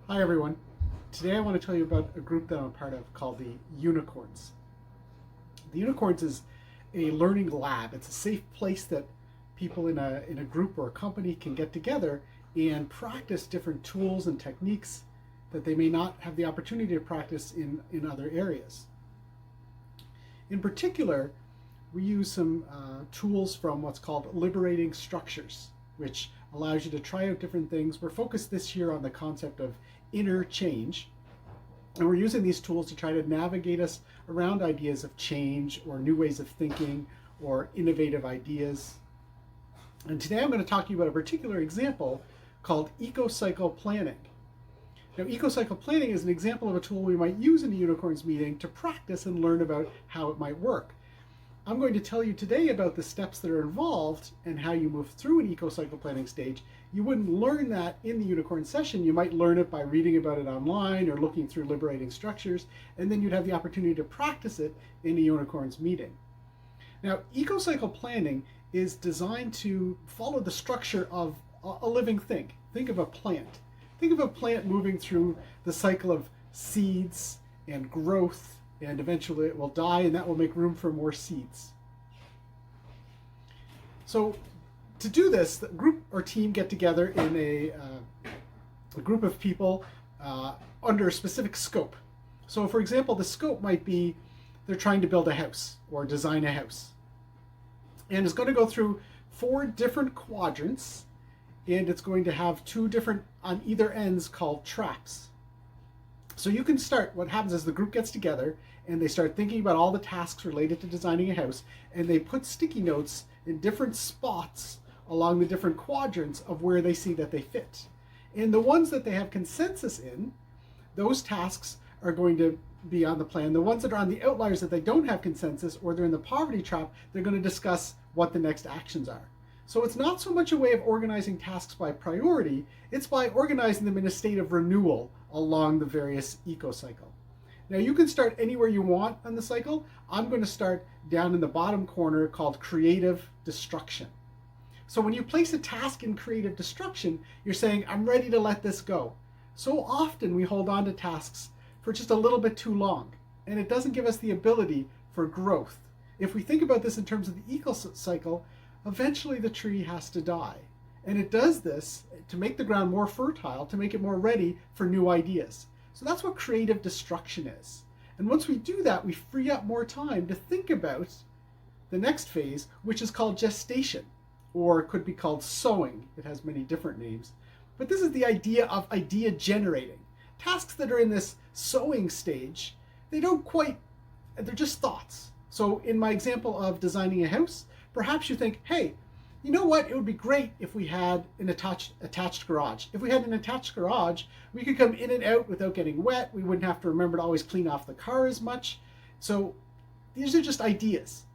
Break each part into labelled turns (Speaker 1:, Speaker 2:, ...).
Speaker 1: Hi everyone. Today I want to tell you about a group that I'm a part of called the Unicorns. The Unicorns is a learning lab. It's a safe place that people in a group or a company can get together and practice different tools and techniques that they may not have the opportunity to practice in other areas. In particular, we use some tools from what's called Liberating Structures, which allows you to try out different things. We're focused this year on the concept of inner change, and we're using these tools to try to navigate us around ideas of change or new ways of thinking or innovative ideas. And today I'm going to talk to you about a particular example called eco-cycle planning. Now, eco-cycle planning is an example of a tool we might use in a Unicorns meeting to practice and learn about how it might work. I'm going to tell you today about the steps that are involved and how you move through an eco-cycle planning stage. You wouldn't learn that in the Unicorn session. You might learn it by reading about it online or looking through Liberating Structures, and then you'd have the opportunity to practice it in a Unicorns meeting. Now, eco-cycle planning is designed to follow the structure of a living thing. Think of a plant. Think of a plant moving through the cycle of seeds and growth, and eventually it will die, and that will make room for more seeds. So to do this, the group or team get together in a group of people under a specific scope. So for example, the scope might be they're trying to build a house or design a house. And it's going to go through 4 different quadrants, and it's going to have 2 different on either ends called traps. So you can start, what happens is the group gets together and they start thinking about all the tasks related to designing a house, and they put sticky notes in different spots along the different quadrants of where they see that they fit. And the ones that they have consensus in, those tasks are going to be on the plan. The ones that are on the outliers that they don't have consensus or they're in the poverty trap, they're going to discuss what the next actions are. So it's not so much a way of organizing tasks by priority, it's by organizing them in a state of renewal along the various eco-cycle. Now you can start anywhere you want on the cycle. I'm going to start down in the bottom corner called creative destruction. So when you place a task in creative destruction, you're saying, I'm ready to let this go. So often we hold on to tasks for just a little bit too long, and it doesn't give us the ability for growth. If we think about this in terms of the eco-cycle, eventually the tree has to die. And it does this to make the ground more fertile, to make it more ready for new ideas. So that's what creative destruction is. And once we do that, we free up more time to think about the next phase, which is called gestation, or it could be called sowing. It has many different names. But this is the idea of idea generating. Tasks that are in this sowing stage, they're just thoughts. So in my example of designing a house, perhaps you think, hey, you know what? It would be great if we had an attached garage. If we had an attached garage, we could come in and out without getting wet. We wouldn't have to remember to always clean off the car as much. So these are just ideas.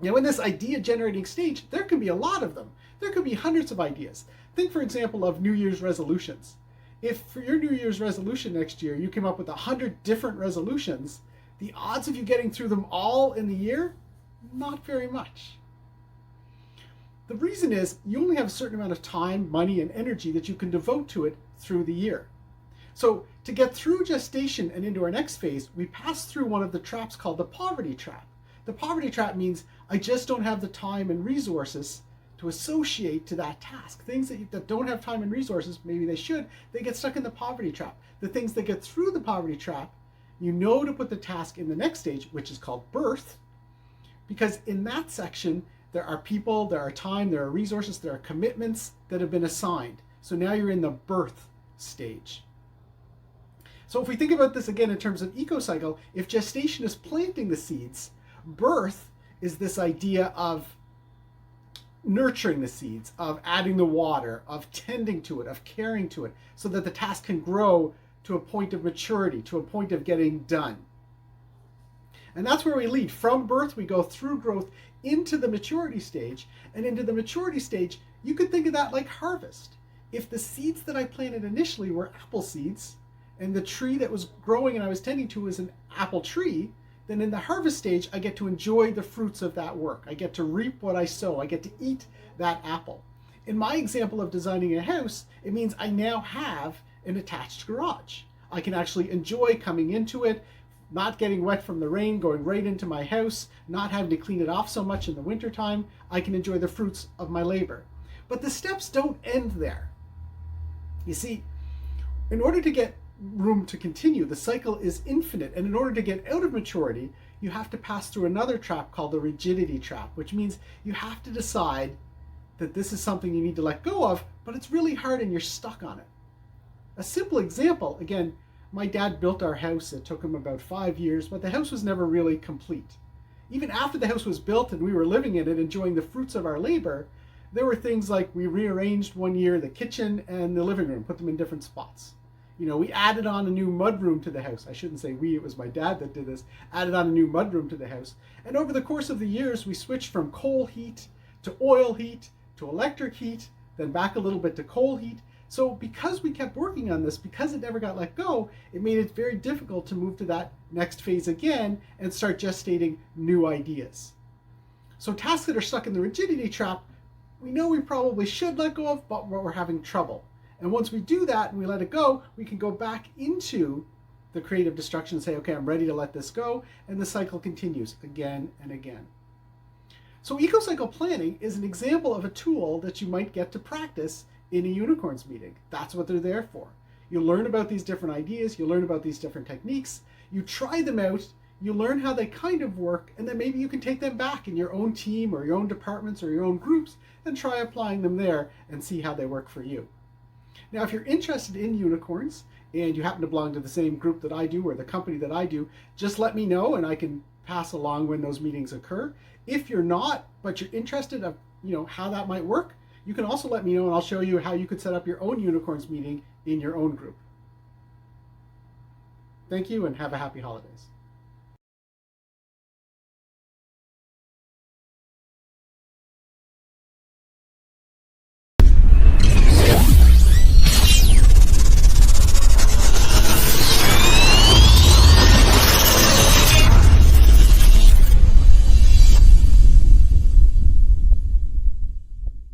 Speaker 1: Now in this idea generating stage, there can be a lot of them. There could be hundreds of ideas. Think, for example, of New Year's resolutions. If for your New Year's resolution next year, you came up with 100 different resolutions, the odds of you getting through them all in the year, not very much. The reason is you only have a certain amount of time, money, and energy that you can devote to it through the year. So to get through gestation and into our next phase, we pass through one of the traps called the poverty trap. The poverty trap means I just don't have the time and resources to associate to that task. Things that don't have time and resources, maybe they should, they get stuck in the poverty trap. The things that get through the poverty trap, you know to put the task in the next stage, which is called birth, because in that section, there are people, there are time, there are resources, there are commitments that have been assigned. So now you're in the birth stage. So if we think about this again in terms of eco-cycle, if gestation is planting the seeds, birth is this idea of nurturing the seeds, of adding the water, of tending to it, of caring to it, so that the task can grow to a point of maturity, to a point of getting done. And that's where we lead. From birth, we go through growth into the maturity stage. And into the maturity stage, you could think of that like harvest. If the seeds that I planted initially were apple seeds, and the tree that was growing and I was tending to was an apple tree, then in the harvest stage, I get to enjoy the fruits of that work. I get to reap what I sow. I get to eat that apple. In my example of designing a house, it means I now have an attached garage. I can actually enjoy coming into it, not getting wet from the rain, going right into my house, not having to clean it off so much in the wintertime. I can enjoy the fruits of my labor. But the steps don't end there. You see, in order to get room to continue, the cycle is infinite. And in order to get out of maturity, you have to pass through another trap called the rigidity trap, which means you have to decide that this is something you need to let go of, but it's really hard and you're stuck on it. A simple example, again, my dad built our house. It took him about 5 years, but the house was never really complete. Even after the house was built and we were living in it, enjoying the fruits of our labor, there were things like we rearranged one year the kitchen and the living room, put them in different spots. You know, we added on a new mudroom to the house. I shouldn't say we, it was my dad that did this. Added on a new mudroom to the house. And over the course of the years, we switched from coal heat to oil heat to electric heat, then back a little bit to coal heat. So because we kept working on this, because it never got let go, it made it very difficult to move to that next phase again and start gestating new ideas. So tasks that are stuck in the rigidity trap, we know we probably should let go of, but we're having trouble. And once we do that and we let it go, we can go back into the creative destruction and say, okay, I'm ready to let this go. And the cycle continues again and again. So eco-cycle planning is an example of a tool that you might get to practice in a unicorns meeting. That's what they're there for. You learn about these different ideas, you learn about these different techniques, you try them out, you learn how they kind of work, and then maybe you can take them back in your own team or your own departments or your own groups and try applying them there and see how they work for you. Now, if you're interested in unicorns and you happen to belong to the same group that I do or the company that I do, just let me know and I can pass along when those meetings occur. If you're not, but you're interested of, how that might work, you can also let me know and I'll show you how you could set up your own unicorns meeting in your own group. Thank you and have a happy holidays.